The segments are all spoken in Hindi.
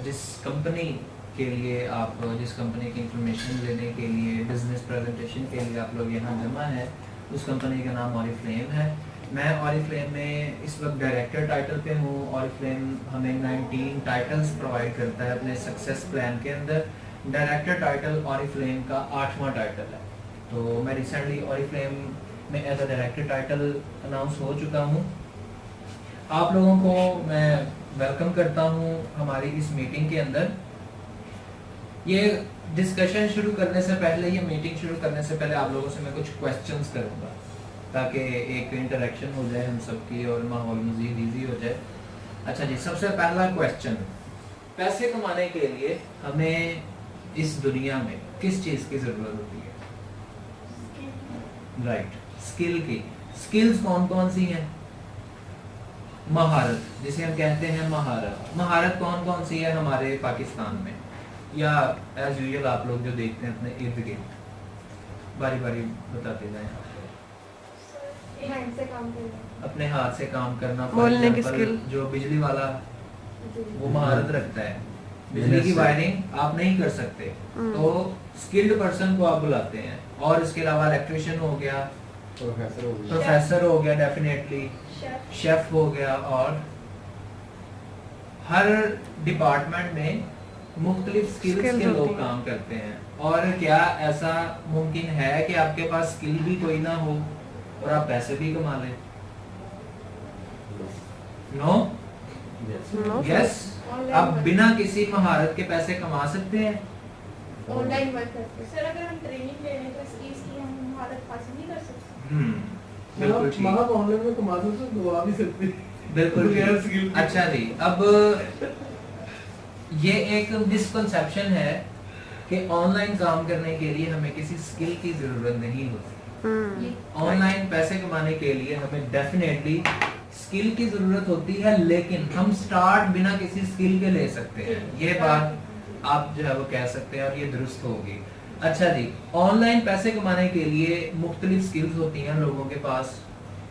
जिस कंपनी के लिए आप जिस कंपनी की इंफॉर्मेशन लेने के लिए बिजनेस प्रेजेंटेशन के लिए आप लोग यहाँ जमा है, उस कंपनी का नाम ऑरिफ्लेम है। मैं ऑरिफ्लेम में इस वक्त डायरेक्टर टाइटल पे हूँ। ऑरिफ्लेम हमें 19 टाइटल्स प्रोवाइड करता है अपने सक्सेस प्लान के अंदर। डायरेक्टर टाइटल ऑरिफ्लेम का 8वां टाइटल है। तो मैं रिसेंटली ऑरिफ्लेम में as a director title announce हो चुका हूँ। आप लोगों को मैं वेलकम करता हूँ हमारी इस मीटिंग के अंदर। ये डिस्कशन शुरू करने से पहले, ये मीटिंग शुरू करने से पहले आप लोगों से मैं कुछ क्वेश्चंस करूँगा ताकि एक इंटरेक्शन हो जाए हम सबकी और माहौल मज़ीद ईजी हो जाए। अच्छा जी, सबसे पहला क्वेश्चन, पैसे कमाने के लिए हमें इस दुनिया में किस चीज़ की ज़रूरत होती है? राइट, स्किल की। स्किल्स कौन कौन सी हैं? महारत, जिसे हम कहते हैं महारत। महारत कौन कौन सी है हमारे पाकिस्तान में, या एज यूजुअल आप लोग जो देखते हैं अपने इर्द गिर्द? बारी बारी बताते जाएं। हैंड से काम करना, अपने हाथ से काम करना, बोलने की example, स्किल। जो बिजली वाला वो महारत रखता है, बिजली की वायरिंग आप नहीं कर सकते तो स्किल्ड पर्सन को आप बुलाते हैं। और इसके अलावा इलेक्ट्रिशियन हो गया, प्रोफेसर हो गया, डेफिनेटली शेफ हो गया। और हर डिपार्टमेंट में मुख्तलिफ स्किल्स के लोग काम करते हैं। और क्या ऐसा मुमकिन है कि आपके पास स्किल भी कोई ना हो और आप पैसे भी कमा लें? नो? यस। आप बिना किसी महारत के पैसे कमा सकते हैं? ऑनलाइन वर्क करते हैं। सर अगर हम ट्रेनिंग ले लें तो स्किल्स की हम महारत हासिल नहीं कर सकते? बिल्कुल ठीक। आप ऑनलाइन में कमा सकते हो, दवा भी सकते हैं। बिल्कुल बगैर ठीक। skill के। अच्छा जी, अब ये एक मिसकंसेप्शन है कि ऑनलाइन काम करने के लिए हमें किसी स्किल की जरूरत नहीं होती। ऑनलाइन पैसे कमाने के लिए हमें डेफिनेटली स्किल की जरूरत होती है, लेकिन हम स्टार्ट बिना किसी स्किल के ले सकते हैं। ये बात आप जो है वो कह सकते हैं और ये दुरुस्त होगी। अच्छा जी, ऑनलाइन पैसे कमाने के लिए मुख्तलिफ स्किल्स होती हैं लोगों के पास।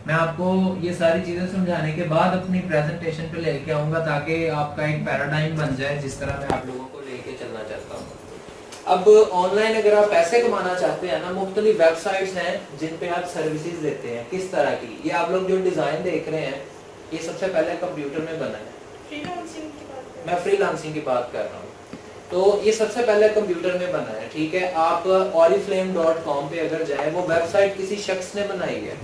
मैं आपको ये सारी चीजें समझाने के बाद अपनी प्रेजेंटेशन पे लेके आऊंगा ताकि आपका एक पैराडाइम बन जाए जिस तरह मैं आप लोगों को लेके चलना चाहता हूँ। अब ऑनलाइन अगर आप पैसे कमाना चाहते हैं ना, मुख्तलिफ वेबसाइट्स हैं जिन पे आप सर्विसेज देते हैं। किस तरह की? ये आप लोग जो डिजाइन देख रहे हैं ये सबसे पहले कंप्यूटर में बना है। फ्रीलांसिंग की बात करें, मैं फ्रीलांसिंग की बात कर रहा हूँ। तो ये सबसे पहले कंप्यूटर में बना है, ठीक है। आप oriflame.com पे अगर जाएं, वो वेबसाइट किसी शख्स ने बनाई है,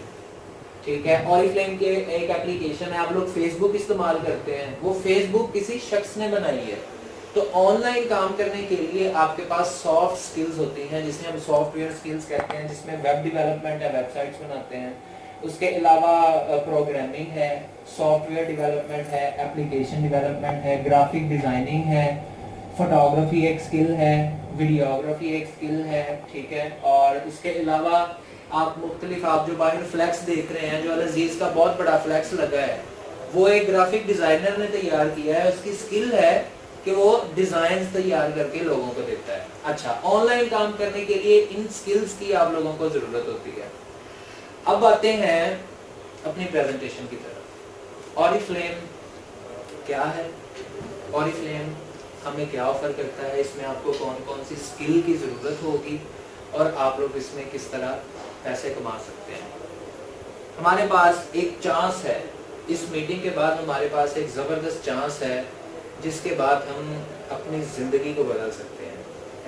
ठीक है। ऑरिफ्लेम के एक एप्लीकेशन है, आप लोग फेसबुक इस्तेमाल करते हैं, वो फेसबुक किसी शख्स ने बनाई है। तो ऑनलाइन काम करने के लिए आपके पास सॉफ्ट स्किल्स होती हैं जिसे हम सॉफ्टवेयर स्किल्स कहते हैं, जिसमें वेब डेवलपमेंट है, वेबसाइट्स बनाते हैं। उसके अलावा प्रोग्रामिंग है, सॉफ्टवेयर डेवलपमेंट है, एप्लीकेशन डेवलपमेंट है, ग्राफिक डिजाइनिंग है, फोटोग्राफी एक स्किल है, वीडियोग्राफी एक स्किल है, ठीक है। और इसके अलावा आप मुख्तलिफ, आप जो बाहर फ्लैक्स देख रहे हैं, जो अल-अज़ीज़ का बहुत बड़ा फ्लैक्स लगा है, वो एक ग्राफिक डिजाइनर ने तैयार किया है। उसकी स्किल है कि वो डिजाइन तैयार करके लोगों को देता है। अच्छा, ऑनलाइन काम करने के लिए इन स्किल्स की आप लोगों को जरूरत होती है। अब आते हैं अपनी प्रेजेंटेशन की तरफ। ऑरिफ्लेम क्या है? ऑरिफ्लेम हमें क्या ऑफर करता है, इसमें आपको कौन कौन सी स्किल की जरूरत होगी और आप लोग इसमें किस तरह पैसे कमा सकते हैं। हमारे पास एक चांस है, इस मीटिंग के बाद हमारे पास एक जबरदस्त चांस है जिसके बाद हम अपनी जिंदगी को बदल सकते हैं।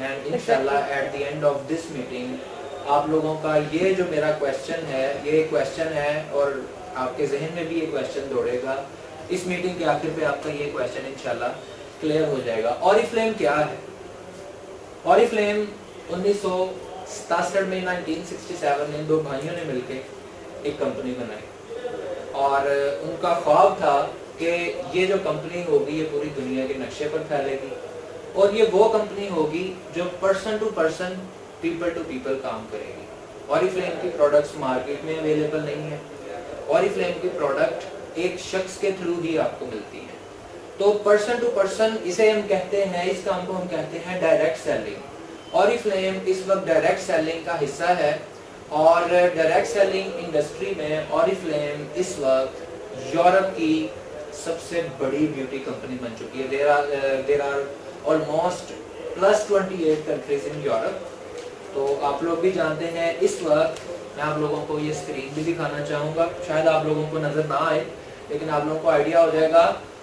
एंड इंशाल्लाह at the end of this meeting आप लोगों का ये जो मेरा क्वेश्चन है, ये क्वेश्चन है और आपके जहन में भी ये क्वेश्चन दौड़ेगा। इस मीटिंग के आखिर पे आपका ये क्वेश्चन इंशाल्लाह क्लियर हो जाएगा। ऑरिफ्लेम क्या है? ऑरिफ्लेम 1967 में 1967 में दो भाइयों ने मिलकर एक कंपनी बनाई और उनका ख्वाब था कि ये जो कंपनी होगी ये पूरी दुनिया के नक्शे पर फैलेगी और ये वो कंपनी होगी जो person to person, people to people काम करेगी। ऑरिफ्लेम की प्रोडक्ट्स मार्केट में अवेलेबल नहीं है। ऑरिफ्लेम की प्रोडक्ट एक शख्स के थ्रू ही आपको मिलती है। तो पर्सन टू पर्सन इसे हम कहते हैं, इस काम को हम कहते हैं डायरेक्ट सेलिंग। ऑरिफ्लेम इस वक्त डायरेक्ट सेलिंग का हिस्सा है और डायरेक्ट सेलिंग इंडस्ट्री में ऑरिफ्लेम इस वक्त यूरोप की सबसे बड़ी ब्यूटी कंपनी बन चुकी है। There are almost +28 countries in Europe. तो आप लोग भी जानते हैं, इस वक्त मैं आप लोगों को ये स्क्रीन भी दिखाना चाहूँगा, शायद आप लोगों को नज़र ना आए लेकिन आप लोगों को आइडिया हो जाएगा।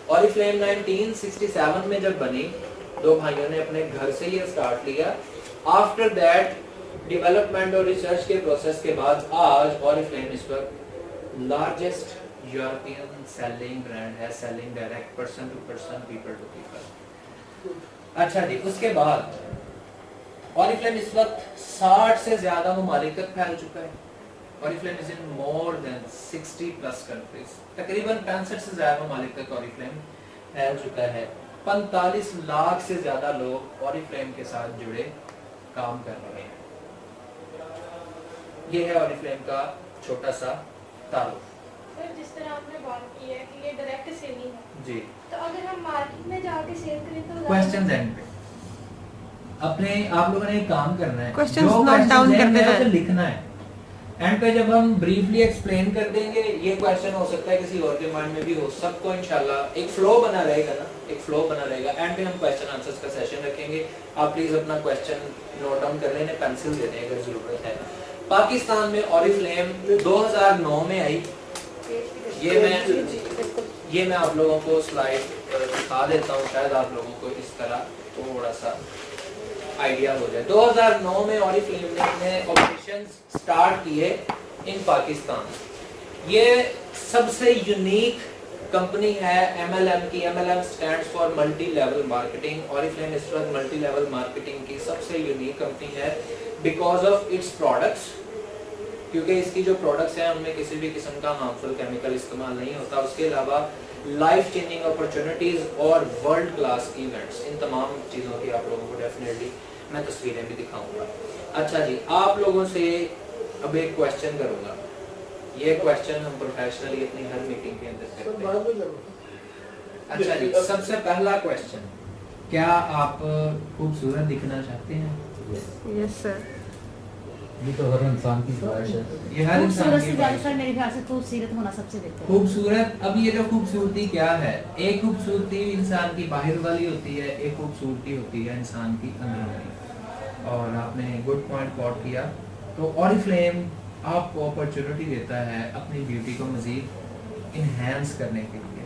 ऑरिफ्लेम 1967 में जब बनी, दो भाइयों ने अपने घर से ये स्टार्ट लिया। आफ्टर दैट डेवलपमेंट और रिसर्च के प्रोसेस के बाद आज ऑरिफ्लेम इस वक्त लार्जेस्ट यूरोपियन सेलिंग ब्रांड है, selling direct person to person, people to people. अच्छा जी, उसके बाद ऑरिफ्लेम इस वक्त 60 से ज्यादा ममालिक तक फैल चुका है। Oriflame is in more than 60+ countries, तकरीबन 65 से ज्यादा ममालिक तक ऑरिफ्लेम फैल चुका है। 45 लाख से ज्यादा लोग ऑरिफ्लेम के साथ जुड़े काम कर रहे हैं। ये है ऑरिफ्लेम का छोटा सा तारुफ। सर, जिस तरह आपने बात की है कि ये डायरेक्ट सेलिंग है जी, तो अगर हम मार्केट में जाके सेल करें तो क्वेश्चन एंड पे अपने आप लोगों ने एक काम करना है, Questions जो note down questions कर हैं, देना है। उसे लिखना है। एंड पे जब हम ब्रीफली एक्सप्लेन कर देंगे, ये क्वेश्चन हो सकता है किसी और के माइंड में भी हो, सबको इंशाल्लाह एक फ्लो बना रहेगा ना, एक फ्लो बना रहेगा। एंड पे हम क्वेश्चन आंसर्स का सेशन रखेंगे। आप प्लीज अपना क्वेश्चन नोट डाउन कर लें, पेंसिल दे दें अगर जरूरत है। पाकिस्तान में ऑरिफ्लेम 2009 में आई। ये मैं आप लोगों को स्लाइड दिखा देता हूँ, शायद आप लोगों को इस तरह थोड़ा सा आइडिया हो जाए। 2009 में ऑरिफ्लेम ने अपने ऑपरेशंस स्टार्ट किए इन पाकिस्तान। ये सबसे यूनिक कंपनी है MLM की। MLM stands for multi level marketing. Oriflame इस वक्त मल्टी लेवल मार्केटिंग की सबसे यूनिक कंपनी है बिकॉज ऑफ इट्स प्रोडक्ट्स, क्योंकि इसकी जो प्रोडक्ट्स हैं उनमें किसी भी किस्म का हार्मफुल केमिकल इस्तेमाल नहीं होता। उसके अलावा लाइफ चेंजिंग अपॉर्चुनिटीज और वर्ल्ड क्लास इवेंट्स, इन तमाम चीज़ों की आप लोगों को डेफिनेटली मैं तस्वीरें भी दिखाऊंगा। अच्छा जी, आप लोगों से अब एक क्वेश्चन करूंगा। ये क्वेश्चन हम प्रोफेशनली अपनी हर मीटिंग के अंदर करते हैं। अच्छा जी, सबसे पहला क्वेश्चन, क्या आप खूबसूरत दिखना चाहते हैं? Yes sir. ये तो हर इंसान की ख्वाहिश है। ये हर इंसान खूबसूरत की से ख्वाहिश ज्यादा है। मेरे ख्याल से खूबसूरत होना सबसे बेहतर है। खूबसूरत, अब ये जो खूबसूरती क्या है, एक खूबसूरती इंसान की बाहर वाली होती है, एक खूबसूरती होती है इंसान की अंदर वाली। और आपने गुड पॉइंट कॉट किया। तो ऑरिफ्लेम आपको अपॉर्चुनिटी देता है अपनी ब्यूटी को मजीद इनहेंस करने के लिए।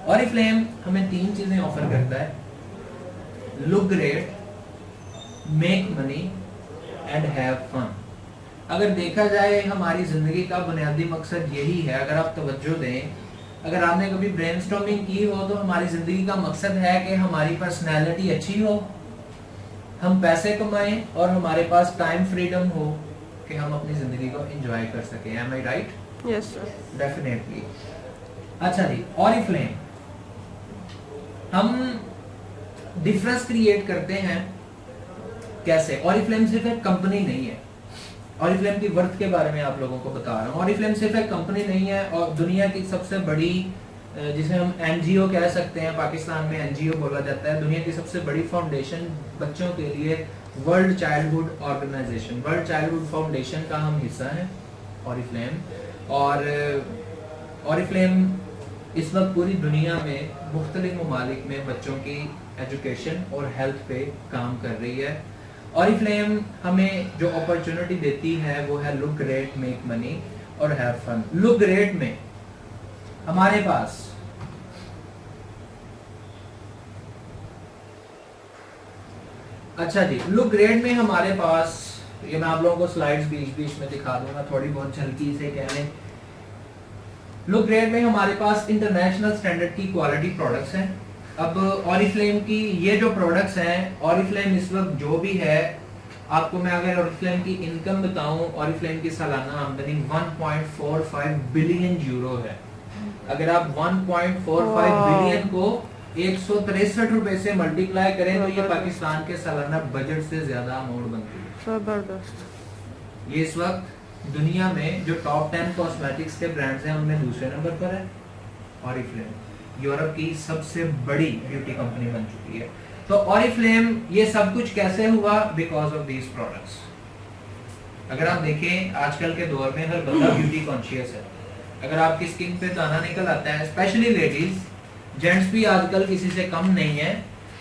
ऑरिफ्लेम हमें 3 चीजें ऑफर करता है, look great, make money and have fun. अगर देखा जाए हमारी जिंदगी का बुनियादी मकसद यही है, अगर आप तवज्जो दें, अगर आपने कभी ब्रेनस्टॉर्मिंग की हो तो हमारी जिंदगी का मकसद है कि हमारी पर्सनैलिटी अच्छी हो, हम पैसे कमाएं और हमारे पास टाइम फ्रीडम हो कि हम अपनी जिंदगी को एंजॉय कर सकें। एम आई राइट? Yes sir. डेफिनेटली। अच्छा जी, ऑरिफ्लेम हम डिफरेंस क्रिएट करते हैं कैसे? ऑरिफ्लेम सिर्फ एक कंपनी नहीं है। ऑरिफ्लेम की वर्थ के बारे में आप लोगों को बता रहा हूँ। ऑरिफ्लेम सिर्फ एक कंपनी नहीं है और दुनिया की सबसे बड़ी, जिसे हम एनजीओ कह सकते हैं, पाकिस्तान में एनजीओ बोला जाता है, दुनिया की सबसे बड़ी फाउंडेशन बच्चों के लिए world childhood organisation, world childhood foundation का हम हिस्सा हैं ऑरिफ्लेम। और ऑरिफ्लेम इस वक्त पूरी दुनिया में मुख्तलिफ ममालिक में बच्चों की एजुकेशन और हेल्थ पे काम कर रही है। ऑरिफ्लेम हमें जो अपॉर्चुनिटी देती है वो है लुक ग्रेट, मेक मनी और हैव फन। लुक ग्रेट में हमारे पास अच्छा जी, लुक ग्रेट में हमारे पास, ये मैं आप लोगों को स्लाइड्स बीच बीच में दिखा दूंगा, थोड़ी बहुत झलकी से कह लें। लुक ग्रेट में हमारे पास इंटरनेशनल स्टैंडर्ड की क्वालिटी प्रोडक्ट्स हैं। अब ऑरिफ्लेम की ये जो प्रोडक्ट्स हैं, ऑरिफ्लेम इस वक्त जो भी है, आपको मैं अगर ऑरिफ्लेम की इनकम बताऊं, ऑरिफ्लेम की सालाना आमदनी 1.45 बिलियन यूरो है। अगर आप 1.45 बिलियन को 163 रुपए से मल्टीप्लाई करें तो ये पाकिस्तान के सालाना बजट से ज्यादा अमाउंट बनती है। जबरदस्त। ये इस वक्त दुनिया में जो टॉप 10 कॉस्मेटिक्स के ब्रांड्स हैं उनमें दूसरे नंबर पर है ऑरिफ्लेम। यूरोप की सबसे बड़ी ब्यूटी कंपनी बन चुकी है। तो ऑरिफ्लेम ये सब कुछ कैसे हुआ? Because of these products. अगर आप देखें आजकल के दौर में हर बंदा ब्यूटी कॉन्शियस है। अगर आपकी स्किन पे दाना निकल आता है, स्पेशली लेडीज, जेंट्स भी आजकल किसी से कम नहीं है।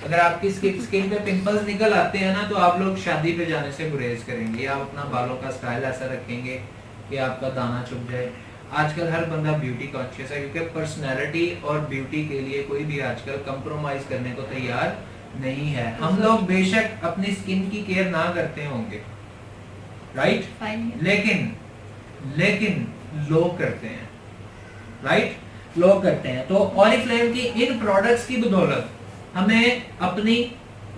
अगर आपकी स्किन पे पिंपल्स निकल आते हैं ना तो आप लोग शादी पे जाने से गुरेज करेंगे, आप अपना बालों का स्टाइल ऐसा रखेंगे कि आपका दाना चुभ जाए। आजकल हर बंदा ब्यूटी कॉन्शियस है, क्योंकि पर्सनैलिटी और ब्यूटी के लिए कोई भी आजकल कंप्रोमाइज करने को तैयार नहीं है। हम लोग बेशक अपनी स्किन की केयर ना करते होंगे, राइट, लेकिन लोग करते हैं, राइट, लोग करते हैं। तो ऑरिफ्लेम की इन प्रोडक्ट्स की बदौलत हमें अपनी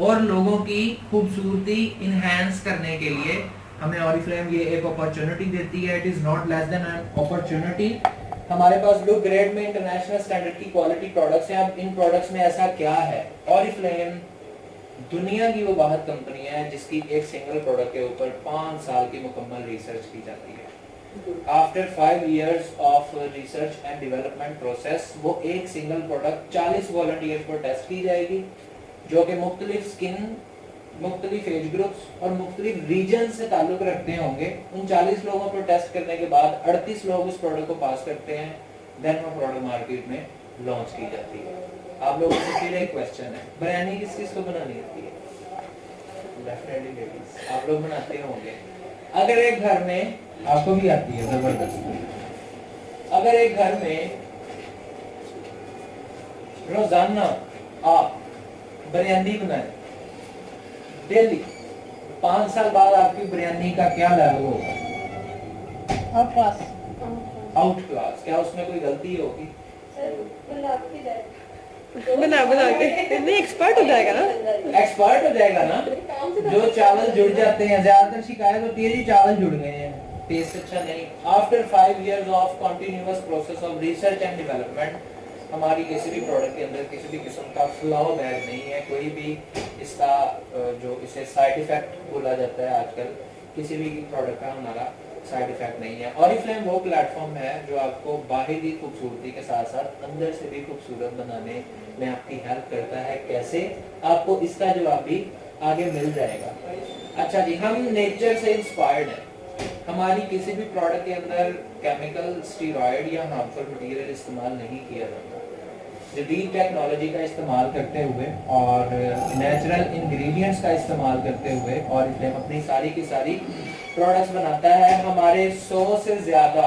और लोगों की खूबसूरती इनहेंस करने के लिए हमें ऑरिफ्लेम ये एक अपॉर्चुनिटी देती है। It is not less than an opportunity. हमारे पास लुक ग्रेड में इंटरनेशनल स्टैंडर्ड की क्वालिटी प्रोडक्ट्स हैं। अब इन प्रोडक्ट्स में ऐसा क्या है, ऑरिफ्लेम दुनिया की वो वाहिद कंपनी है जिसकी एक सिंगल प्रोडक्ट के ऊपर 5 साल की मुकम्मल रिसर्च की जाती है। After 5 years of research and development process वो एक सिंगल प्रोडक्ट 40 वॉलंटियर्स पर टेस्ट की जाएगी, जो कि मुख्तलिफ स्किन, मुख्तलिफ एज ग्रुप्स और मुख्तलिफ रीजन से ताल्लुक रखते होंगे। उन 40 लोगों पर टेस्ट करने के बाद 38 लोग उस प्रोडक्ट को पास करते हैं, देन वो प्रोडक्ट मार्केट में लॉन्च की जाती है। आप लोगों से फिर एक क्वेश्चन है, बिरयानी किस किस को बनानी आती है? डेफिनेटली लेडीज, आप लोग बनाते होंगे। अगर एक घर में, आपको भी आती है, जबरदस्त। अगर एक घर में रोजाना आप बिरयानी बनाए डेली, 5 साल बाद आपकी बिरयानी का क्या लेवल होगा? Out class. क्या उसमें कोई गलती होगी? बना के नहीं, एक्सपर्ट हो जाएगा ना, एक्सपर्ट हो जाएगा ना। जो चावल जुड़ जाते हैं, ज्यादातर शिकायत होती है जी चावल जुड़ गए हैं, टेस्ट अच्छा नहीं। After 5 years of continuous process of research and development, हमारी किसी भी प्रोडक्ट के अंदर किसी भी किस्म का फ्लाउ बैग नहीं है, कोई भी इसका जो इसे साइड इफेक्ट बोला जाता है आजकल, किसी भी प्रोडक्ट का हमारा साइड इफेक्ट नहीं है। ऑरिफ्लेम वो प्लेटफॉर्म है जो आपको बाहरी खूबसूरती के साथ साथ अंदर से भी खूबसूरत बनाने में आपकी हेल्प करता है। कैसे? आपको इसका जवाब भी आगे मिल जाएगा। अच्छा जी, हम नेचर से इंस्पायर्ड हैं। हमारी किसी भी प्रोडक्ट के अंदर केमिकल, स्टीरॉयड या हार्मफुल मटेरियल इस्तेमाल नहीं किया जाता। जदीद टेक्नोलॉजी का इस्तेमाल करते हुए और नेचुरल इंग्रेडिएंट्स का इस्तेमाल करते हुए ऑरिफ्लेम अपनी सारी की सारी प्रोडक्ट्स बनाता है। हमारे 100 से ज्यादा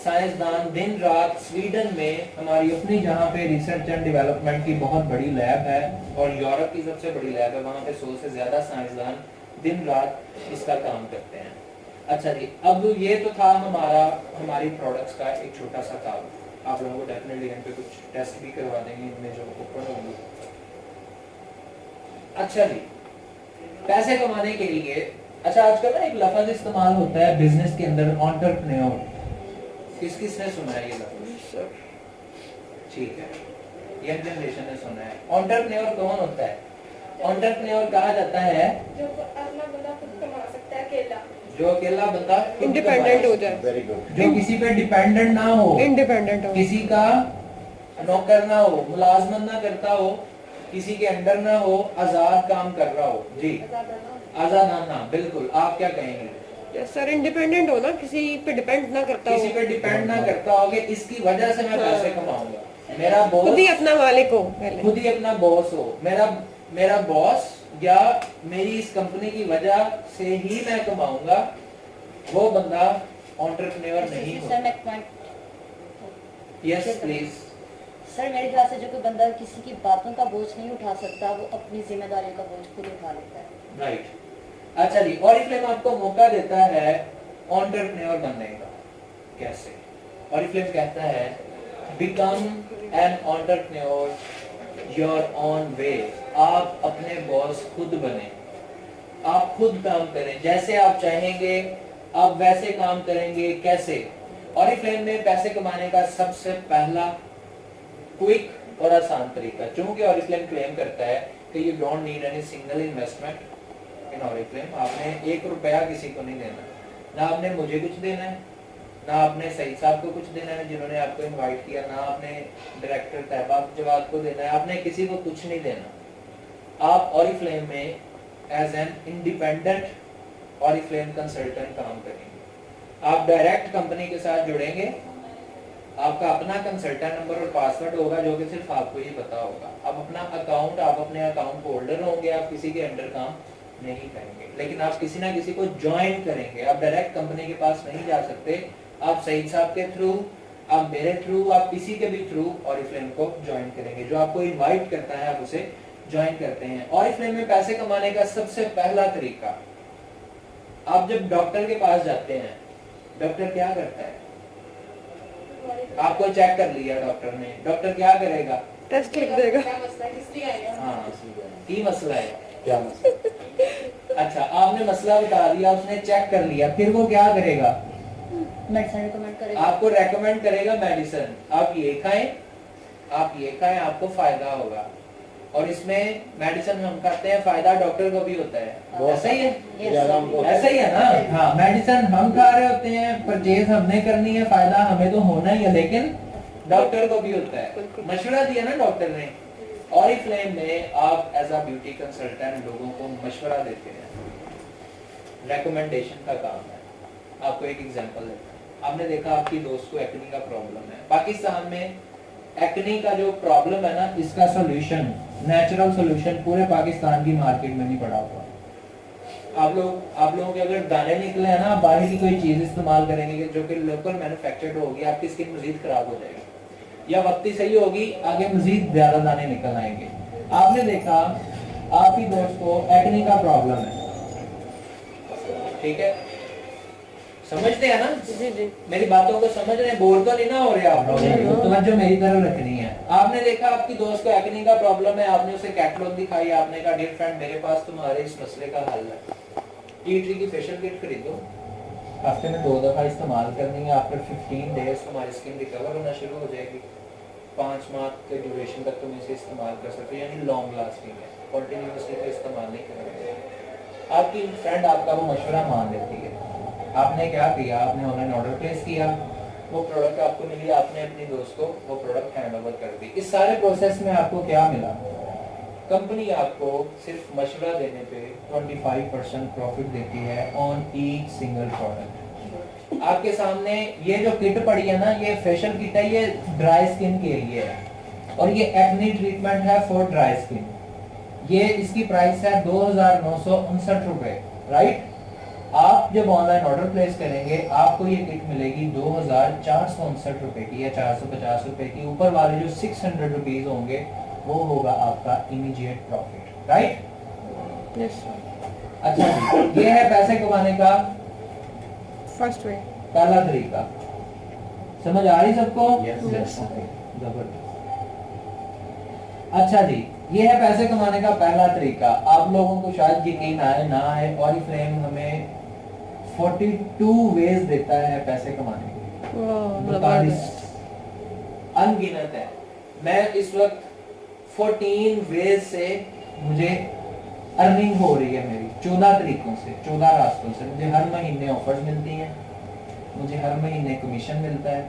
साइंसदान दिन रात स्वीडन में, हमारी अपनी जहाँ पे रिसर्च एंड डेवलपमेंट की बहुत बड़ी लैब है और यूरोप की सबसे बड़ी लैब है, वहाँ पे 100 से ज्यादा साइंसदान दिन रात इसका काम करते हैं। अच्छा जी, अब ये तो था हमारी प्रोडक्ट्स का एक छोटा सा काम। आप लोगों को डेफिनेटली इन पे कुछ टेस्ट भी करवा देंगे इनमें जो ओपन होंगे। अच्छा जी, पैसे कमाने के लिए, अच्छा आजकल ना एक लफ्ज इस्तेमाल होता है बिजनेस के अंदर, एंटरप्रेन्योर। किसने सुना है ये लफ्ज? ठीक है, यंग जनरेशन ने सुना है। एंटरप्रेन्योर कौन होता है? एंटरप्रेन्योर कहा जाता है जो अपना बंदा खुद कमा सकता है अकेला, जो अकेला बंदा इंडिपेंडेंट हो जाए, वेरी गुड, जो किसी पे डिपेंडेंट ना हो, इंडिपेंडेंट हो, किसी का नौकर ना हो, मुलाजमत ना करता हो, किसी के अंडर ना हो, आजाद काम कर रहा हो। जी, आजादाना, बिल्कुल। आप क्या कहेंगे? यस सर, इंडिपेंडेंट हो ना, किसी पे डिपेंड ना करता हो, किसी पे डिपेंड ना करता हो कि इसकी वजह से मैं पैसे कमाऊंगा। मेरा बॉस खुद ही अपना मालिक हो, पहले खुद ही अपना बॉस हो। मेरा बॉस या मेरी इस कंपनी की वजह से ही मैं कमाऊंगा, वो बंदा एंटरप्रेन्योर नहीं सर मैं होता। Point, yes please. सर मेरे ख्याल से जो कोई बंदा किसी की बातों का बोझ नहीं उठा सकता, वो अपनी जिम्मेदारियों का बोझ खुद उठा लेता है। राइट। अच्छा जी, ऑरिफ्लेम आपको मौका देता है एंटरप्रेन्योर बनने का। कैसे? ऑरिफ्लेम कहता है become an entrepreneur your own way. आप अपने बॉस खुद बने, आप खुद काम करें, जैसे आप चाहेंगे आप वैसे काम करेंगे। कैसे? ऑरिफ्लेम में पैसे कमाने का सबसे पहला क्विक और आसान तरीका, चूंकि ऑरिफ्लेम क्लेम करता है कि you don't need any single investment in Oriflame. आपने 1 रुपया किसी को नहीं देना, ना आपने मुझे कुछ देना है, ना आपने सईद साहब को कुछ देना है जिन्होंने आपको इनवाइट किया, ना आपने डायरेक्टर तैयबा जवाद को देना है, आपने किसी को कुछ नहीं देना। आप ऑरिफ्लेम में as an independent Oriflame consultant काम करेंगे। आप डायरेक्ट कंपनी के साथ जुड़ेंगे, आपका अपना कंसल्टेंट नंबर और पासवर्ड होगा जो कि सिर्फ आपको ही पता होगा। अब अपना अकाउंट, आप अपने अकाउंट होल्डर होंगे, आप किसी के अंडर काम नहीं करेंगे, लेकिन आप किसी ना किसी को ज्वाइन करेंगे। आप डायरेक्ट कंपनी के पास नहीं जा सकते, आप सईद साहब के थ्रू, आप मेरे थ्रू, आप किसी के भी थ्रू ऑरिफ्लेम को ज्वाइन करेंगे। जो आपको इनवाइट करता है आप उसे ज्वाइन करते हैं। ऑरिफ्लेम में पैसे कमाने का सबसे पहला तरीका, आप जब डॉक्टर के पास जाते हैं, डॉक्टर क्या करता है? आपको चेक कर लिया डॉक्टर ने, डॉक्टर क्या करेगा? टेस्ट लिख देगा। क्या मसला है, किसलिए आएगा? हाँ, की मसला है क्या मसला? अच्छा, आपने मसला बता दिया, उसने चेक कर लिया, फिर वो क्या करेगा? मेडिसिन रिकमेंड करेगा, आपको रेकमेंड करेगा मेडिसिन, आप ये खाएं, आप ये खाएं, आपको फायदा होगा। और इसमें मेडिसिन हम खाते हैं, फायदा डॉक्टर को भी होता है, ऐसा ही है? ऐसा ही है ना? हाँ, मेडिसिन हम खा रहे होते हैं, परचेज हमने करनी है, फायदा हमें तो होना ही है, लेकिन डॉक्टर को भी होता है। मशवरा दिया ना डॉक्टर ने। ऑरिफ्लेम में आप एज अ ब्यूटी कंसल्टेंट लोगों को मशवरा देते हैं, रेकमेंडेशन का काम है। आपको एक एग्जांपल देता हूं। आपने देखा आपकी दोस्त को एक्ने का प्रॉब्लम है। पाकिस्तान में एक्ने का जो प्रॉब्लम है ना, इसका सॉल्यूशन, नेचुरल सॉल्यूशन पूरे पाकिस्तान की मार्केट में नहीं पड़ा हुआ। आप लोगों के अगर दाने निकले हैं ना, बाहर की कोई चीज इस्तेमाल करेंगे जो कि लोकल मैन्युफैक्चर्ड होगी, आपकी स्किन मजीद खराब हो जाएगी, या वक्त ही सही होगी, आगे मजीद ज्यादा दाने निकल आएंगे। आपने देखा आपकी दोस्त को एक्ने का प्रॉब्लम है, ठीक है, समझते हैं ना? जी जी। मेरी बातों को समझ रहे हैं, बोर तो नहीं ना हो रहे आप लोग? तवज्जो मेरी तरफ रखनी है। आपने देखा आपकी दोस्त को एक्ने का प्रॉब्लम है, आपने उसे कैटलॉग दिखाई, आपने कहा डियर फ्रेंड मेरे पास तुम्हारे इस मसले का हल है, टी ट्री की फेशियल किट खरीदो, हफ्ते में 2 दफा इस्तेमाल करनी है, आफ्टर 15 डेज तुम्हारी स्किन रिकवर होना शुरू हो जाएगी, 5 माह के ड्यूरेशन तक तुम इसे इस्तेमाल कर सकते हो, यानी लॉन्ग लास्टिंग है, कंटिन्यूअसली तो इस्तेमाल नहीं करेंगे। आपकी फ्रेंड आपका वो मशवरा मान लेती है, आपने क्या किया, आपने ऑनलाइन ऑर्डर प्लेस किया, वो प्रोडक्ट आपको मिली, आपने अपनी दोस्त को वो प्रोडक्ट हैंड ओवर कर दी। इस सारे प्रोसेस में आपको क्या मिला? कंपनी आपको सिर्फ मशवरा देने पे 25% प्रॉफिट देती है ऑन ईच सिंगल प्रोडक्ट। आपके सामने ये जो किट पड़ी है ना, ये फेशियल किट है, ये ड्राई स्किन के लिए है, और ये एक्ने ट्रीटमेंट है फॉर ड्राई स्किन। ये इसकी प्राइस है 2969 रुपए, राइट? आप जब ऑनलाइन ऑर्डर प्लेस करेंगे आपको ये किट मिलेगी 2469 रुपए की या 450 रुपए की। ऊपर वाले जो 600 रुपीज होंगे वो होगा आपका इमीडिएट प्रॉफिट, राइट? यस। अच्छा जी, ये है पैसे कमाने का फर्स्ट वे। पहला तरीका। समझ आ रही सबको? Yes. जबरदस्त। अच्छा जी, ये है पैसे कमाने का पहला तरीका। आप लोगों को शायद यकीन आए ना आए, ऑरिफ्लेम हमें 42 वेज देता है पैसे कमाने के। वाह, 42 अनगिनत है। मैं इस वक्त 14 वेज से मुझे अर्निंग हो रही है मेरी, 14 तरीकों से, 14 रास्तों से। मुझे हर महीने ऑफर्स मिलती हैं, मुझे हर महीने कमीशन मिलता है,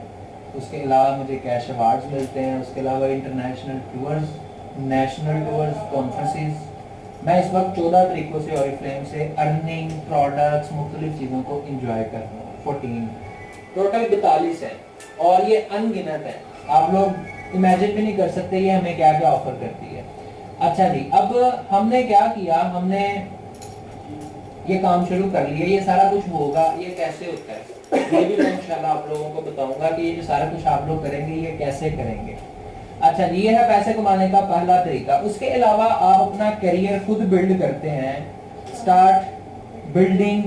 उसके अलावा मुझे कैश अवार्ड्स मिलते हैं, उसके अलावा international tours, national tours, conferences. मैं इस वक्त 14 तरीकों से ऑरिफ्लेम से अर्निंग, प्रोडक्ट्स, मुख्तलिफ चीज़ों को इंजॉय कर रहा हूँ। 14 टोटल 42 है और ये अनगिनत है। आप लोग इमेजिन भी नहीं कर सकते ये हमें क्या क्या ऑफर करती है। अच्छा जी, अब हमने क्या किया, हमने ये काम शुरू कर लिया, ये सारा कुछ होगा, ये कैसे होता है ये भी मैं इंशाल्लाह आप लोगों को बताऊंगा कि ये जो सारा कुछ आप लोग करेंगे ये कैसे करेंगे। अच्छा जी, ये है पैसे कमाने का पहला तरीका। उसके अलावा आप अपना करियर खुद बिल्ड करते हैं। Start building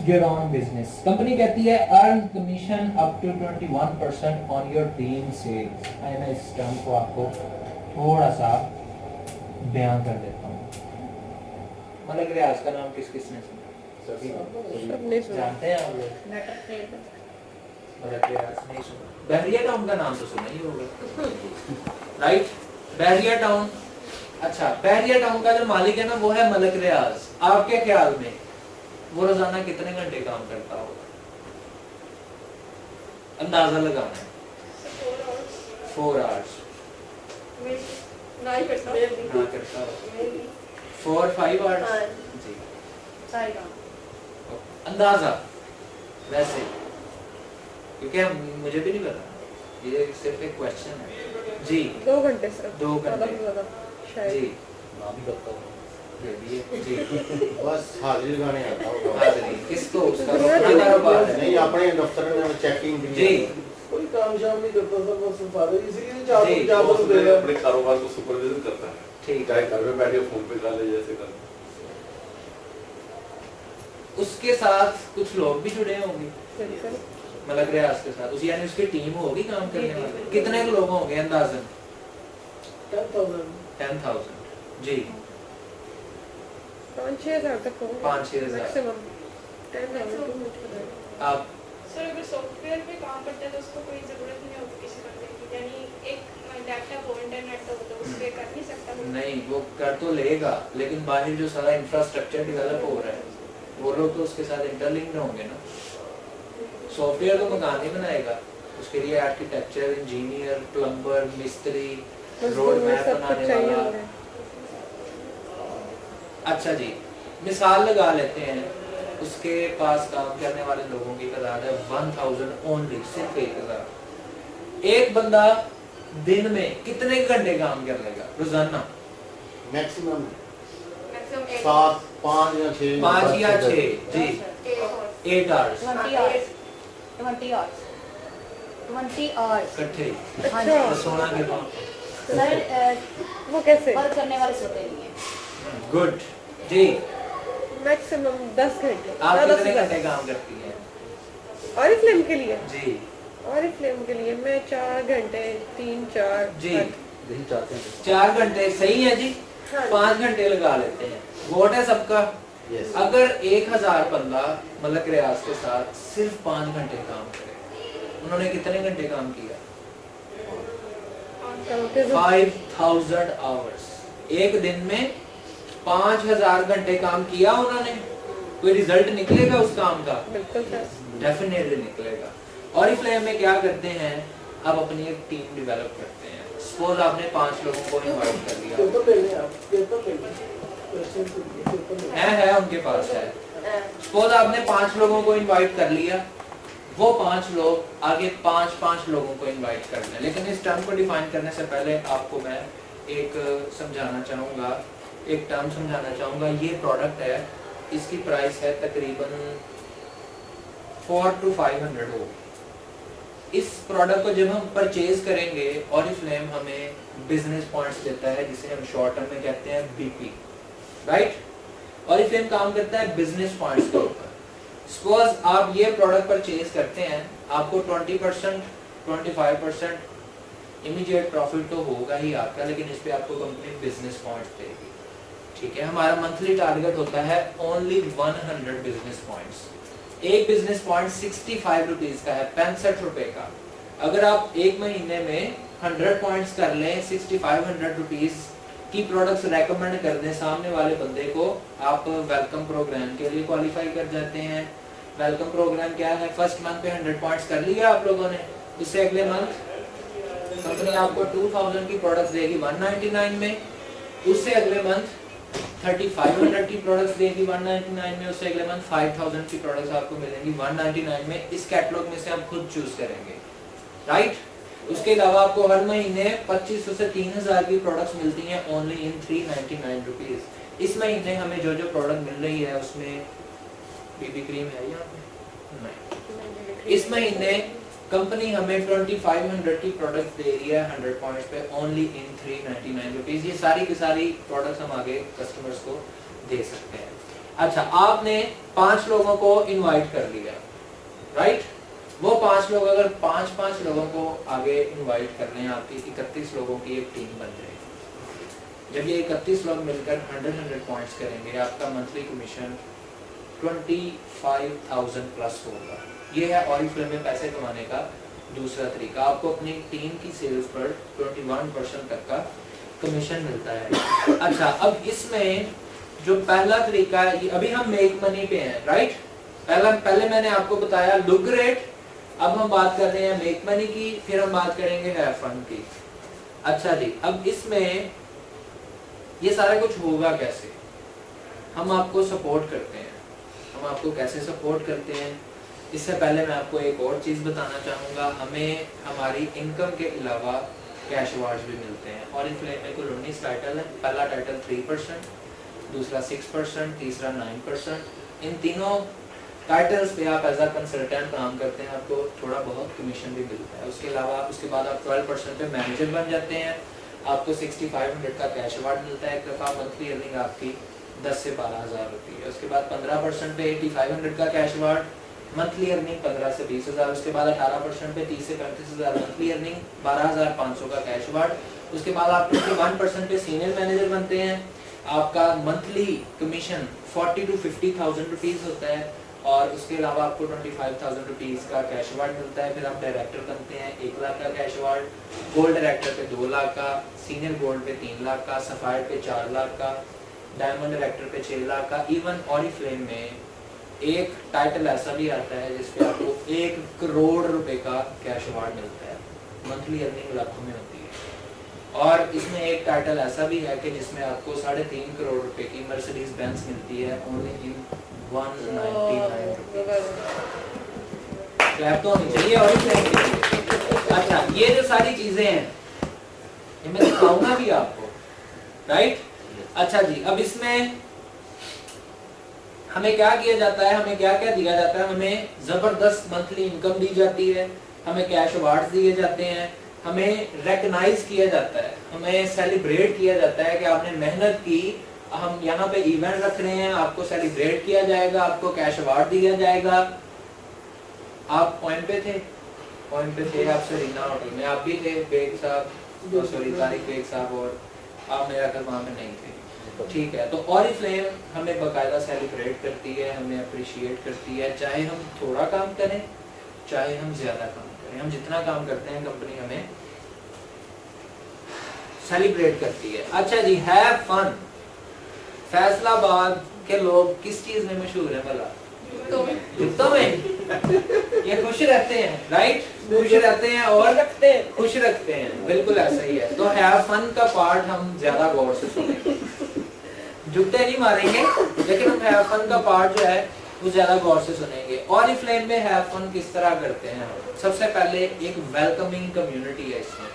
your own business. Company कहती है earn commission up to 21% on your team sales. मैं इस टर्म को आपको थोड़ा सा बयान कर देता हूँ। मलक रियाज का नाम किस किसने सुना? सबने सुना। जानते हैं आप लोग? मलक रियाज नहीं सुना? बहरिया टाउन का नाम तो सुना ही होगा, राइट? बहरिया टाउन। अच्छा, बहरिया टाउन का जो मालिक है ना वो है मलक रियाज। आपके ख्याल में वो रोजाना कितने घंटे काम करता होगा? अंदाजा लगाना है। 4 आवर्स ना करता हो, 4-5 आवर्स जी, अंदाजा वैसे, क्योंकि मुझे भी नहीं पता। ये सिर्फ एक क्वेश्चन है जी। 2 घंटे सिर्फ, 2 ज़्यादा घंटे से ज़्यादा शायद। जी ना भी करता हूँ ये भी है जी। बस हाजिरी लगाने आता होगा। हाजिरी किसको उसका दुनिया अपना की कारोबार है नहीं अपने दफ्तर में चेकिंग जी। कोई काम शाम नहीं करता था, बस फादर इसीलिए जी, 400 बॉस रुपए अपने अपने कारोबार को सुपरविजन करता है, ठीक चाहे है। घर में बैठे फोन पे कर ले जैसे कर। उसके साथ कुछ लोग भी जुड़े होंगे बिल्कुल। मलक रियाज के साथ, उस यानी उसकी टीम होगी काम करने वाले। कितने लोग होंगे अंदाजन? 10,000 10,000 जी। 5-6 हज़ार तक होंगे 5-6 हज़ार। मैक्सिमम 10,000 to much हो जाएगा। आप सर अगर सॉफ्टवेयर पे काम करता है तो उसको कोई ज़रूरत नहीं होती किसी करने की, यानी एक लैपटॉप हो इंटरनेट हो तो उस पे कर नहीं सकता कोई? नहीं, वो कर तो लेगा, लेकिन बाहर जो सारा इंफ्रास्ट्रक्चर डेवलप हो रहा है वो लोग तो उसके साथ इंटरलिंक्ड होंगे ना। सॉफ्टवेयर तो मकान ही बनाएगा, उसके लिए आर्किटेक्चर, इंजीनियर, प्लम्बर, मिस्त्री, रोड मजदूर मैप सब कुछ बनाने चाहिए वाला। होंगे। अच्छा जी, मिसाल लगा लेते हैं उसके पास काम करने वाले लोगों की तादाद है 1000 ओनली, सिर्फ 1000। एक बंदा दिन में कितने घंटे काम कर लेगा रोजाना? मैक्सिमम मैक्सिमम 7, 5 या 6 5 या 6 जी। 8 आवर्स 20 hours 20 hours 20 hours इकट्ठे। हाँ अच्छा। तो सोना के बाद सर वो कैसे? वर्क करने वाले सोते नहीं है। गुड जी। मैक्सिमम 10 घंटे, आप ज़्यादा कितने से घंटे ज़्यादा। काम करती हैं? ऑरिफ्लेम के लिए, जी ऑरिफ्लेम के लिए मैं 4 घंटे 3-4 जी। यही चाहते हैं 4 घंटे सही है जी। हाँ। 5 घंटे लगा लेते हैं, वोट है सबका। यस अगर 1000 बंदा मलक रियाज के साथ सिर्फ 5 घंटे काम करे, उन्होंने कितने घंटे काम किया? 5000 आवर्स। एक दिन में 5000 घंटे काम किया उन्होंने। कोई रिजल्ट निकलेगा उस काम का? बिल्कुल सर। डेफिनेटली निकलेगा। ऑरिफ्लेम में क्या करते हैं, आप अपनी एक टीम डेवलप करते हैं। सपोज आपने 5 लोगों को इनवाइट कर लिया, पेपर ले लें आप, पेपर ले लें, क्वेश्चन के लिए पेपर ले लें। है उनके पास है। सपोज आपने 5 लोगों को इनवाइट कर लिया, वो 5 लोग आगे 5 लोगों को इनवाइट कर लें। लेकिन इस टर्म को डिफाइन करने से पहले आपको मैं एक समझाना चाहूँगा, एक टर्म समझाना चाहूँगा। ये प्रोडक्ट है, इसकी प्राइस है तकरीबन 400 to 500 हो। इस प्रोडक्ट को जब हम परचेज करेंगे, ऑरिफ्लेम हमें बिजनेस पॉइंट्स देता है, जिसे हम शॉर्ट टर्म में कहते हैं बीपी, राइट। ऑरिफ्लेम काम करता है बिजनेस पॉइंट्स के ऊपर। सपोज आप ये प्रोडक्ट परचेज करते हैं, आपको 20%, 25% इमीडिएट प्रॉफिट तो होगा ही आपका, लेकिन इस पे आपको कंपनी बिजनेस पॉइंट्स देगी, ठीक है। हमारा मंथली टारगेट होता है ओनली 100 बिजनेस पॉइंट्स। एक बिजनेस पॉइंट 65 रुपीज का है, 65 रुपए का। अगर आप एक महीने में 100 पॉइंट्स कर लें, 6500 रुपीज की प्रोडक्ट्स रेकमेंड कर दें सामने वाले बंदे को, आप वेलकम प्रोग्राम के लिए क्वालिफाई कर जाते हैं। वेलकम प्रोग्राम क्या है? फर्स्ट मंथ पे 100 पॉइंट्स कर लिया आप लोगों ने, उससे अगले मंथ कंपनी आपको 2000 की प्रोडक्ट्स देगी 199 में, उससे अगले मंथ 3500 की प्रोडक्ट्स देगी 199 में, उससे अगले मंथ 5000 की प्रोडक्ट्स आपको मिलेंगी 199 में। इस कैटलॉग में से आप खुद चूज करेंगे, राइट। उसके अलावा आपको हर महीने 2500 से 3000 की प्रोडक्ट्स मिलती हैं ओनली इन 399 रुपीज। इस महीने हमें जो जो प्रोडक्ट मिल रही है उसमें बीबी क्रीम है यहाँ पे नहीं। इस महीने कंपनी हमें 2500 की प्रोडक्ट दे रही है 100 पॉइंट्स पे ओनली इन 399 रुपीज। ये सारी की सारी प्रोडक्ट्स हम आगे कस्टमर्स को दे सकते हैं। अच्छा, आपने 5 लोगों को इनवाइट कर लिया, राइट। वो 5 लोग अगर 5 लोगों को आगे इनवाइट कर लें, आपकी 31 लोगों की एक टीम बन जाएगी। जब ये 31 लोग मिलकर 100 पॉइंट्स करेंगे, आपका मंथली कमीशन 25,000 प्लस होगा। ये है ऑरिफ्लेम में पैसे कमाने का दूसरा तरीका। आपको अपनी टीम की सेल्स पर 21% तक का कमीशन मिलता है। अच्छा, अब इसमें जो पहला तरीका है, अभी हम मेक मनी पे हैं, राइट। पहले मैंने आपको बताया लुक रेट, अब हम बात कर रहे हैं मेक मनी की, फिर हम बात करेंगे हैव फन की। अच्छा जी, अब इसमें ये सारा कुछ होगा कैसे? हम आपको सपोर्ट करते हैं। हम आपको कैसे सपोर्ट करते हैं? इससे पहले मैं आपको एक और चीज़ बताना चाहूँगा, हमें हमारी इनकम के अलावा कैश अवार्ड्स भी मिलते हैं। ऑरिफ्लेम में कुल 19 टाइटल है। पहला टाइटल 3%, दूसरा 6%, तीसरा 9%। इन तीनों टाइटल्स पे आप एज अ कंसल्टेंट काम करते हैं, आपको थोड़ा बहुत कमीशन भी मिलता है। उसके अलावा उसके बाद आप 12% पे मैनेजर बन जाते हैं, आपको 6500 का कैश अवार्ड मिलता है एक दफ़ा। मंथली अर्निंग आपकी 10 से 12 हज़ार होती है। उसके बाद 15% पे 8500 का कैश अवार्ड, मंथली अर्निंग 15 से 20 हज़ार। उसके बाद 18% पे 30 से 35 हज़ार मंथली अर्निंग, 12,500 का कैश अवार्ड। उसके बाद आप 21% पे सीनियर मैनेजर बनते हैं, आपका मंथली कमीशन 40 to 50,000 रुपीज़ होता है। और उसके अलावा आपको 25,000 रुपीज़ का कैश अवार्ड मिलता है। फिर आप डायरेक्टर बनते हैं, 1 लाख का कैश अवार्ड, गोल्ड डायरेक्टर पे 2 लाख का, सीनियर गोल्ड पे 3 लाख का, सफायर पे 4 लाख का, डायमंड डायरेक्टर पे 6 लाख का। इवन ऑरिफ्लेम में एक टाइटल ऐसा भी आता है जिसपे आपको 1 करोड़ रुपए का कैश अवार्ड मिलता है। मंथली अर्निंग लाखों में होती है। और इसमें एक टाइटल ऐसा भी है कि जिसमें आपको 3.5 करोड़ रुपए की मर्सिडीज बेंज मिलती है, ओनली इन 199 रुपीज। क्लैप तो होनी चाहिए ऑरिफ्लेम के लिए। अच्छा, ये जो सारी चीजें हैं ये मैं दिखाऊंगा भी आपको, राइट। अच्छा जी, अब इसमें हमें क्या किया जाता है, हमें क्या क्या दिया जाता है? हमें जबरदस्त मंथली इनकम दी जाती है, हमें कैश अवार्ड्स दिए जाते हैं, हमें रिकॉग्नाइज किया जाता है, हमें सेलिब्रेट किया जाता है कि आपने मेहनत की। हम यहाँ पे इवेंट रख रहे हैं, आपको सेलिब्रेट किया जाएगा, आपको कैश अवार्ड दिया जाएगा। आप पॉइंट पे थे, आप सरीना होटल में आप भी थे, बेग साहब, सॉरी तारिक बेग साहब, और आप मेरा कल वहाँ पे नहीं थे, ठीक है। तो ऑरिफ्लेम हमें बाकायदा सेलिब्रेट करती है, हमें अप्रिशिएट करती है, चाहे हम थोड़ा काम करें चाहे हम ज्यादा काम करें। हम जितना काम करते हैं कंपनी हमें सेलिब्रेट करती है। अच्छा जी, हैव फन। फैसलाबाद के लोग किस चीज में मशहूर है भला? जूतों में। ये खुश रहते हैं, राइट, खुश रहते हैं और खुश रखते हैं, बिल्कुल ऐसा ही है। तो हैव फन का पार्ट हम ज्यादा गौर से सुनेंगे, जूते नहीं मारेंगे, लेकिन हम हैव फन का पार्ट जो है वो ज्यादा गौर से सुनेंगे। ऑरिफ्लेम में हैव फन किस तरह करते हैं? सबसे पहले एक वेलकमिंग कम्युनिटी है। इसमें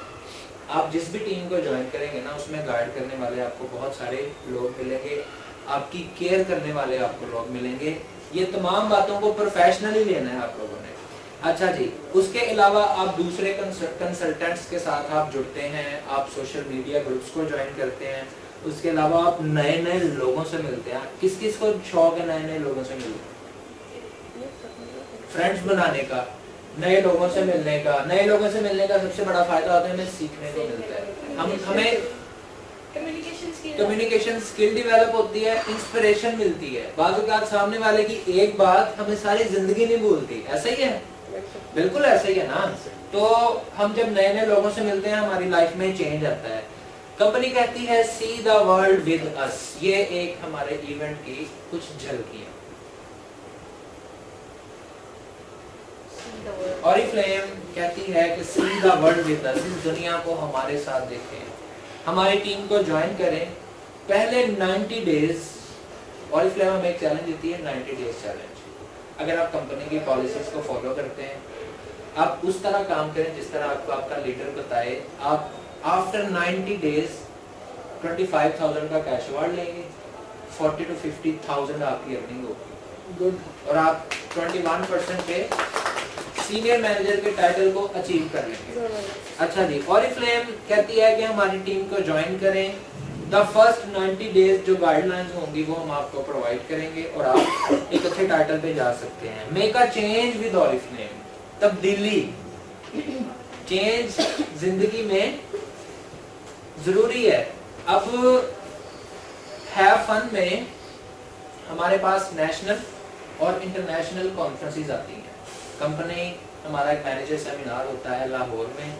आप जिस भी टीम को ज्वाइन करेंगे ना, उसमें गाइड करने वाले आपको बहुत सारे लोग मिलेंगे, आपकी केयर करने वाले आपको लोग मिलेंगे। ये तमाम बातों को प्रोफेशनली लेना है आप लोगों ने। अच्छा जी, उसके अलावा आप दूसरे कंसल्टेंट्स के साथ आप जुड़ते हैं, आप सोशल मीडिया ग्रुप्स को ज्वाइन करते हैं। उसके अलावा आप नए नए लोगों से मिलते हैं। किस किस को शौक है नए नए लोगों से मिलने, फ्रेंड्स बनाने का, नए लोगों से मिलने का? नए लोगों से मिलने का सबसे बड़ा फायदा होता है हमें सीखने को मिलता है, हमें कम्युनिकेशन स्किल डेवलप होती है, इंस्पिरेशन मिलती है। बाज़ सामने वाले की एक बात हमें सारी जिंदगी नहीं भूलती, ऐसा ही है, बिल्कुल ऐसा ही है ना। तो हम जब नए नए लोगों से मिलते हैं हमारी लाइफ में चेंज आता है। कंपनी कहती है see the world with us. ये एक हमारे इवेंट की कुछ झलकियां। ऑरिफ्लेम कहती है कि see the world with us, इस दुनिया को हमारे साथ देखें, हमारी टीम को ज्वाइन करें। पहले 90 डेज ऑरिफ्लेम हमें एक चैलेंज देती है, 90 डेज चैलेंज। अगर आप कंपनी की पॉलिसीज को फॉलो करते हैं, आप उस तरह काम करें जिस तरह आपको आपका लीडर बताए, आप आफ्टर 90 डेज 25,000 का कैश अवार्ड लेंगे, 40 to 50,000 आपकी अर्निंग होगी, और आप 21% पे सीनियर मैनेजर के टाइटल को अचीव कर लेंगे। अच्छा जी, ऑरिफ्लेम कहती है कि हमारी टीम को ज्वाइन करें। द फर्स्ट 90 डेज जो गाइडलाइंस होंगी वो हम आपको प्रोवाइड करेंगे और आप एक अच्छे टाइटल पे जा सकते हैं। Make a change with Oriflame, तब्दीली, चेंज जिंदगी में जरूरी है। अब हैव फन में हमारे पास नेशनल और इंटरनेशनल कॉन्फ्रेंसेस आती हैं। कंपनी हमारा एक मैनेजर सेमिनार होता है लाहौर में,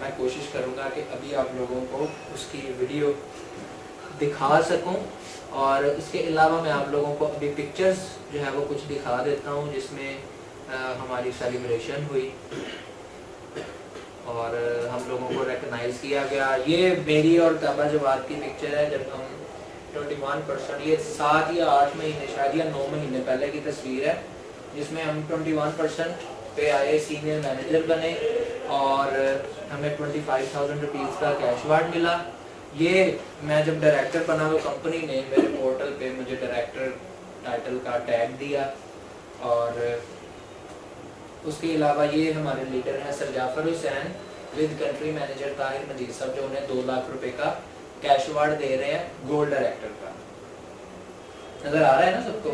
मैं कोशिश करूंगा कि अभी आप लोगों को उसकी वीडियो दिखा सकूं, और इसके अलावा मैं आप लोगों को अभी पिक्चर्स जो है वो कुछ दिखा देता हूं जिसमें हमारी सेलिब्रेशन हुई और हम लोगों को रिकॉग्नाइज किया गया। ये मेरी और ताबा जवाद की पिक्चर है जब हम 21%, ये 7 या 8 महीने शायद या 9 महीने पहले की तस्वीर है। जिसमें हम 21% पे आए, सीनियर मैनेजर बने और हमें 25,000 रुपीज़ का कैश अवार्ड मिला। ये मैं जब डायरेक्टर बना तो कंपनी ने मेरे पोर्टल पे मुझे डायरेक्टर टाइटल का टैग दिया। और उसके अलावा ये हमारे लीडर हैं sir Jafar Hussain with country manager Tahir Majeed sahab, जो उन्हें 2 लाख रुपए का कैश अवार्ड दे रहे हैं गोल्ड डायरेक्टर का। नजर आ रहा है ना सबको?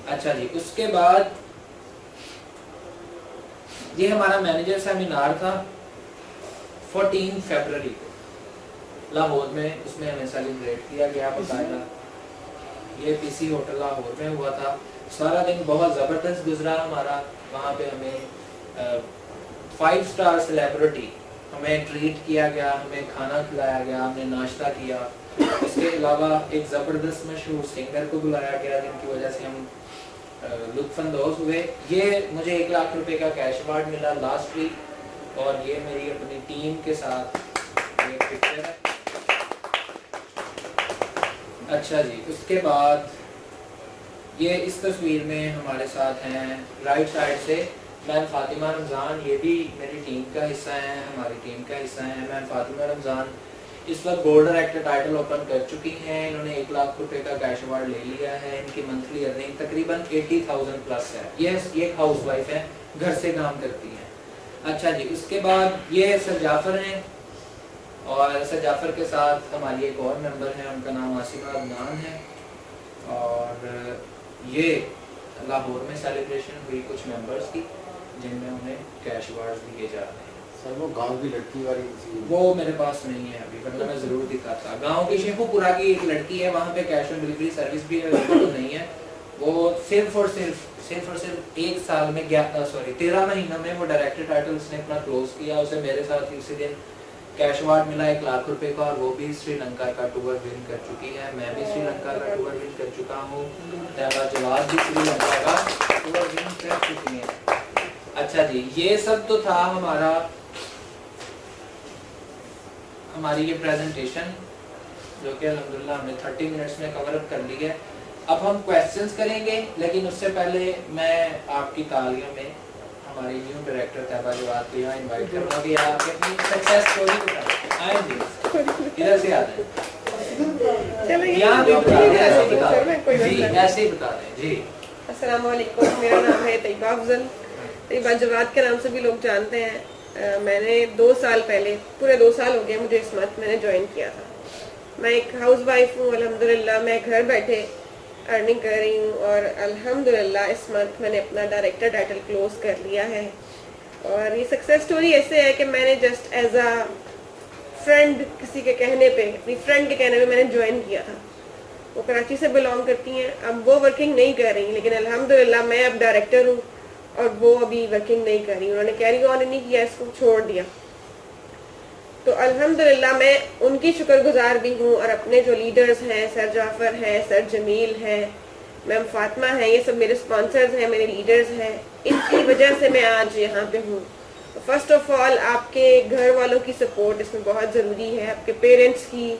अच्छा जी, उसके बाद ये हमारा मैनेजर सेमिनार था 14 फरवरी को लाहौर में, उसमें हमें सेलिब्रेट किया गया बकायदा। ये पीसी होटल लाहौर में हुआ था। सारा दिन बहुत ज़बरदस्त गुजरा हमारा। वहाँ पे हमें 5 स्टार सेलिब्रिटी हमें ट्रीट किया गया, हमें खाना खिलाया गया, हमने नाश्ता किया। इसके अलावा एक ज़बरदस्त मशहूर सिंगर को बुलाया गया जिनकी वजह से हम लुत्फानंदोज हुए। ये मुझे 1 लाख रुपए का कैश अवार्ड मिला लास्ट वीक। और ये मेरी अपनी टीम के साथ एक पिक्चर है। अच्छा जी, उसके बाद ये इस तस्वीर में हमारे साथ हैं राइट साइड से मैम फातिमा रमज़ान, ये भी मेरी टीम का हिस्सा है, हमारी टीम का हिस्सा है। मैम फातिमा रमज़ान इस वक्त गोल्ड डायरेक्टर टाइटल ओपन कर चुकी हैं। इन्होंने 1 लाख रुपए का कैश अवार्ड ले लिया है। इनकी मंथली अर्निंग तकरीबन 80,000 प्लस है। ये एक हाउस वाइफ है, घर से काम करती हैं। अच्छा जी, उसके बाद ये सर जाफर हैं और सर जाफर के साथ हमारी एक और मेंबर है, उनका नाम आसिमा अदनान है। और ये लाहौर में सेलिब्रेशन हुई कुछ मेंबर्स की जिनमें उन्हें कैश अवार्ड दिए जा रहे हैं। सर वो गांव की लड़की वाली थी, वो मेरे पास नहीं है अभी, वरना मैं जरूर दिखाता। गांव की शेखुपुरा की एक लड़की है, वहाँ पे कैश ऑन डिलीवरी सर्विस भी अवेलेबल नहीं है। वो सिर्फ और सिर्फ 1 साल में 13 महीनों में वो डायरेक्टर टाइटल उसने अपना क्लोज किया। उसे मेरे साथ ही उसी दिन कैश अवार्ड मिला 1 लाख रुपए का। और वो भी श्रीलंका का टूर विन कर चुकी है। मैं भी श्रीलंका का टूर विन कर चुका हूँ। तैयबा जवाद भी श्रीलंका का टूर विन कर चुकी है। अच्छा जी, ये सब तो था हमारी ये प्रेजेंटेशन, जो कि अल्हम्दुलिल्लाह हमने 30 मिनट्स में कवर अप कर ली है। अब हम क्वेश्चंस करेंगे, लेकिन उससे पहले मैं आपकी तालियों में हमारी न्यू डायरेक्टर तैयबा जवाद को यहाँ इनवाइट करूँगा कि आप अपनी सक्सेस स्टोरी बताएं। आए जी, इधर से आ जाए, यहाँ भी बता दें, ऐसे ही बता दें जी, ऐसे ही बता दें जी। अस्सलाम वालेकुम, मेरा नाम है तैयबा अफजल। तैयबा जवाद के नाम से भी लोग जानते हैं। मैंने 2 साल पहले, पूरे 2 साल हो गए मुझे इस मंथ मैंने ज्वाइन किया था। मैं एक हाउस वाइफ हूँ अल्हम्दुलिल्लाह। मैं घर बैठे अर्निंग कर रही हूँ और अल्हम्दुलिल्लाह इस मंथ मैंने अपना डायरेक्टर टाइटल क्लोज कर लिया है। और ये सक्सेस स्टोरी ऐसे है कि मैंने जस्ट एज अ फ्रेंड, किसी के कहने पे, अपनी फ्रेंड के कहने पे मैंने ज्वाइन किया था। वो कराची से बिलोंग करती हैं। अब वो वर्किंग नहीं कर रही, लेकिन अल्हम्दुलिल्लाह मैं अब डायरेक्टर हूँ और वो अभी वर्किंग नहीं कर रही। उन्होंने कैरी ऑन नहीं किया, इसको छोड़ दिया। तो अल्हम्दुलिल्लाह मैं उनकी शुक्रगुजार भी हूँ। और अपने जो लीडर्स हैं, सर जाफर हैं, सर जमील हैं, मैम फातिमा हैं, ये सब मेरे स्पॉन्सर्स हैं, मेरे लीडर्स हैं। इनकी वजह से मैं आज यहाँ पे हूँ। फर्स्ट ऑफ ऑल आपके घर वालों की सपोर्ट इसमें बहुत ज़रूरी है, आपके पेरेंट्स की,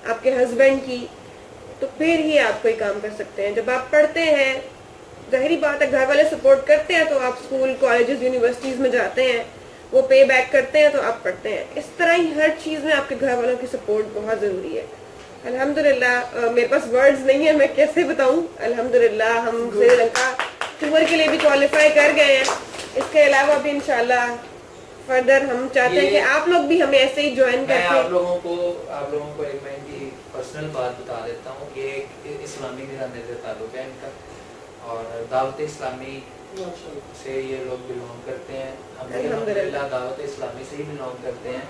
आपके हस्बैंड की। तो फिर ही आप कोई काम कर सकते हैं। जब आप पढ़ते हैं, ज़ाहिरी बात है घर वाले सपोर्ट करते हैं तो आप स्कूल, कॉलेजेस, यूनिवर्सिटीज़ में जाते हैं, वो पे बैक करते हैं तो आप पढ़ते हैं। इस तरह ही हर चीज़ में आपके घर वालों की सपोर्ट बहुत ज़रूरी है। अल्हम्दुलिल्लाह मेरे पास वर्ड्स नहीं है, मैं कैसे बताऊं। अल्हम्दुलिल्लाह हम श्रीलंका टूर के लिए भी क्वालिफाई कर गए हैं। इसके अलावा भी इंशाल्लाह फर्दर हम चाहते हैं कि आप लोग भी हमें ऐसे ही ज्वाइन मैं करके। आप लोगों को एक मैं इनकी पर्सनल बात बता देता हूँ कि एक इस्लामी घराने से ताल्लुक है इनका, और दावत इस्लामी से ये लोग बिलोंग करते हैं। हम अल्हम्दुलिल्लाह दावत इस्लामी से ही बिलोंग करते हैं।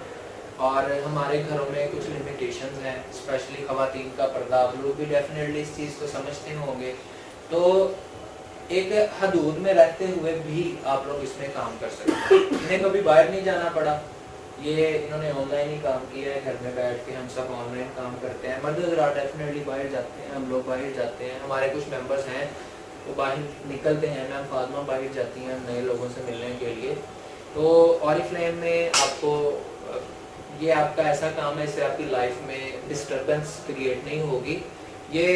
और हमारे घरों में कुछ लिमिटेशंस हैं, स्पेशली ख़वातीन का पर्दा। आप लोग भी डेफिनेटली इस चीज़ को समझते होंगे। तो एक हदूद में रहते हुए भी आप लोग इसमें काम कर सकते हैं। इन्हें कभी बाहर नहीं जाना पड़ा, ये इन्होंने ऑनलाइन ही काम किया है। घर में बैठ के हम सब ऑनलाइन काम करते हैं। मर्द हज़रात डेफिनेटली बाहर जाते हैं, हम लोग बाहर जाते हैं। हमारे कुछ मेंबर्स हैं वो बाहर निकलते हैं। मैम फातिमा बाहर जाती हैं नए लोगों से मिलने के लिए। तो ऑरिफ्लेम में आपको ये आपका ऐसा काम है, इससे आपकी लाइफ में डिस्टर्बेंस क्रिएट नहीं होगी। ये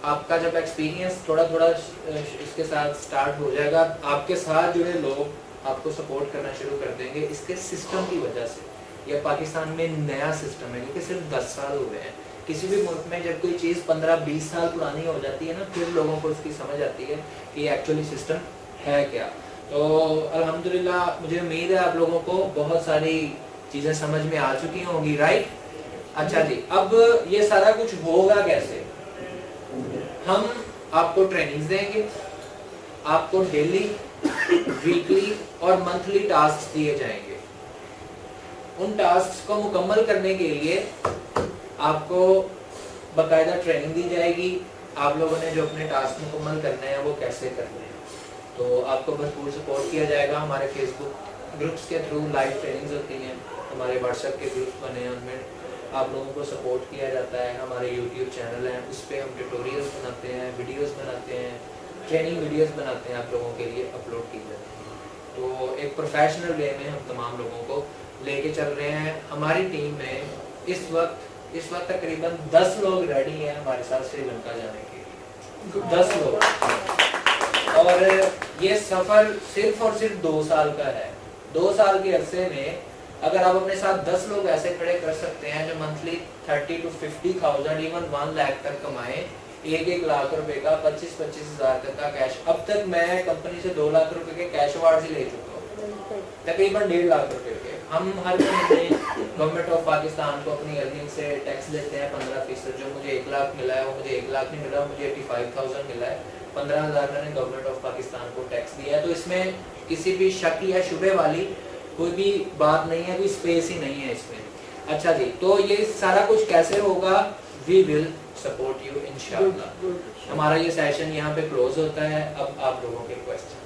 आपका जब एक्सपीरियंस थोड़ा थोड़ा इसके साथ स्टार्ट हो जाएगा, आपके साथ जुड़े लोग आपको सपोर्ट करना शुरू कर देंगे इसके सिस्टम की वजह से। यह पाकिस्तान में नया सिस्टम है क्योंकि सिर्फ 10 साल हुए हैं। किसी भी मुल्क में जब कोई चीज़ 15-20 साल पुरानी हो जाती है ना, फिर लोगों को उसकी समझ आती है कि एक्चुअली सिस्टम है क्या। तो अल्हम्दुलिल्लाह मुझे उम्मीद है आप लोगों को बहुत सारी चीज़ें समझ में आ चुकी होंगी, राइट। अच्छा जी, अब ये सारा कुछ होगा कैसे? हम आपको ट्रेनिंग देंगे, आपको डेली, वीकली और मंथली टास्क दिए जाएंगे। उन टास्क को मुकम्मल करने के लिए आपको बाकायदा ट्रेनिंग दी जाएगी। आप लोगों ने जो अपने टास्क मुकम्मल करने हैं वो कैसे करने हैं, तो आपको भरपूर सपोर्ट किया जाएगा। हमारे फेसबुक ग्रुप्स के थ्रू लाइव ट्रेनिंग्स होती हैं, हमारे व्हाट्सएप के ग्रुप्स बने हैं, उनमें आप लोगों को सपोर्ट किया जाता है। हमारे यूट्यूब चैनल हैं, उस पर हम ट्यूटोरियल्स बनाते हैं, वीडियोस बनाते हैं, ट्रेनिंग वीडियोस बनाते हैं, आप लोगों के लिए अपलोड की जाती है। तो एक प्रोफेशनल वे में हम तमाम लोगों को लेके चल रहे हैं। हमारी टीम में इस वक्त तकरीबन 10 लोग रेडी हैं हमारे साथ श्रीलंका जाने के, 10 लोग। और ये सफ़र सिर्फ और सिर्फ 2 साल का है। 2 साल के अरसे में अगर आप अपने साथ 10 लोग ऐसे खड़े कर सकते हैं जो मंथली 30 to 50,000 इवन 1 लाख तक कमाएं, 1-1 लाख रुपए का, 25-25 हज़ार तक का कैश। अब तक मैं कंपनी से 2 लाख रुपए के कैश अवार्ड ही ले चुका हूँ, तकरीबन 1.5 लाख रुपए के। हम हर महीने गवर्नमेंट ऑफ पाकिस्तान को अपनी अर्निंग से टैक्स देते हैं 15%। जो मुझे 1 लाख मिला है वो मुझे 1 लाख नहीं मिला, मुझे 85,000 मिला है। 15,000 मैंने गवर्नमेंट ऑफ पाकिस्तान को टैक्स दिया है। तो इसमें किसी भी शक या शुबे वाली कोई भी बात नहीं है, कोई स्पेस ही नहीं है इसमें। अच्छा जी, तो ये सारा कुछ कैसे होगा? वी विल सपोर्ट यू इंशाल्लाह। हमारा ये सेशन यहाँ पे क्लोज होता है। अब आप लोगों के क्वेश्चन।